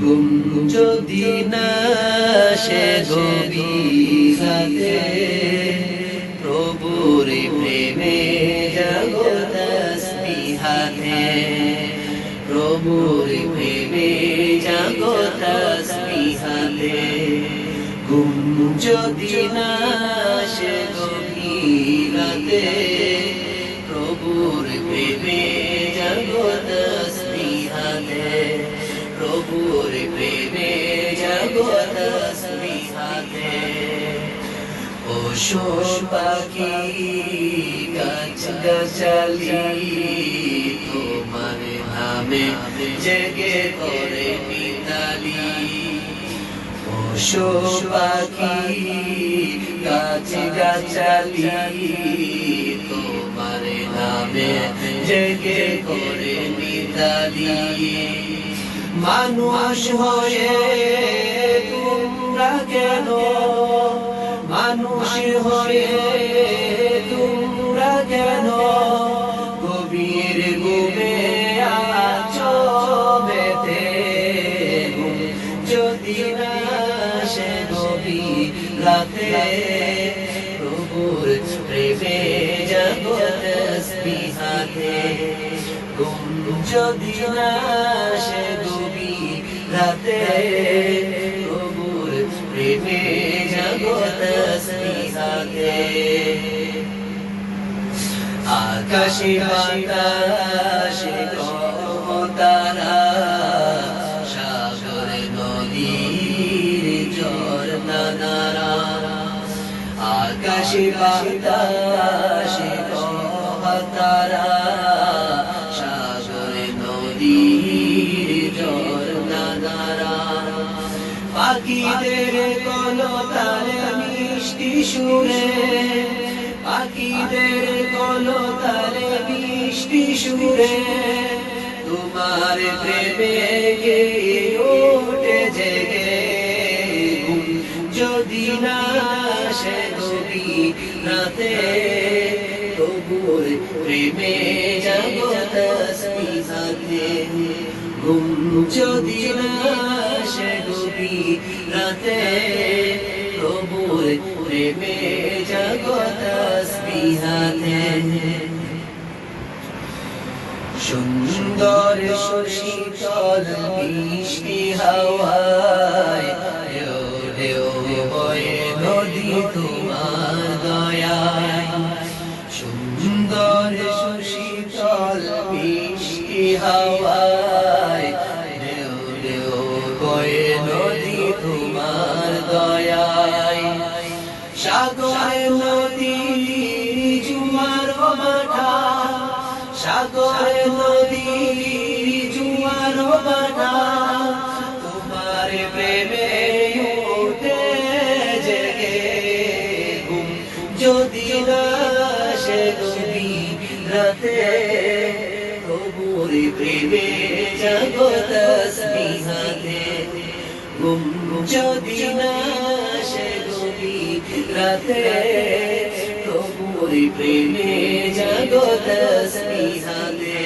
ঘুম যদি না সে গভীর রাতে প্রভুর প্রেমে জাগো তাসবিহাতে প্রভুর প্রেমে জাগো তাসবিহাতে ঘুম যদি না সে গভীর রাতে প্রভুর প্রেমে জাগো তাসবিহাতে প্রভুর প্রেমে জাগো তাসবিহাতে পশু পাখি গাছ গাছালি তোমার নামে জেগে করে মিতালি পশু পাখি গাছ গাছালি তোমার নামে জেগে করে মিতালি মানুষ হয়ে তোমরা কেন মানুষ হয়ে তোমরা কেন গভীর ঘুমে আছো বেঁধে যদি না সে গভীর রাতে প্রভুর প্রেমে জাগো তাসবিহাতে ঘুম যদি না সে গভীর রাতে প্রভুর প্রেমে জাগো তাসবিহাতে আকাশে বাতাসে গ্রহ তারা সাগরে নদীর ঝর্ণা ধারা আকাশে বাতাসে গ্রহ তারা সাগরে নদীর ঝর্ণা ধারা পাখিদের কলতালে মিষ্টি সুরে পাখিদের কলতালে মিষ্টি সুরে তোমার প্রেমে গে ওঠে জেগে ঘুম যদি না সে গভীর রাতে প্রভুর প্রেমে জাগো তাসবিহাতে ঘুম যদি না সে গভীর রাতে প্রভুর প্রেমে জাগো তাসবিহাতে সুন্দর শীতল মিষ্টি হাওয়ায় ঢেউ ঢেউ বয়ে নদী তোমার দয়ায় সুন্দর শীতল মিষ্টি হাওয়ায় ঢেউ ঢেউ বয়ে নদী তোমার দয়ায় সাগরে নদী জুয়ার ভাটা সাগরে নদী জুয়ার ভাটা তোমার প্রেমে ওঠে জেগে ঘুম যদি না সে গভীর রাতে প্রভুর প্রেমে জাগো তাসবিহাতে ঘুম যদি না সে গভীর রাতে প্রভুর প্রেমে জাগো তাসবিহাতে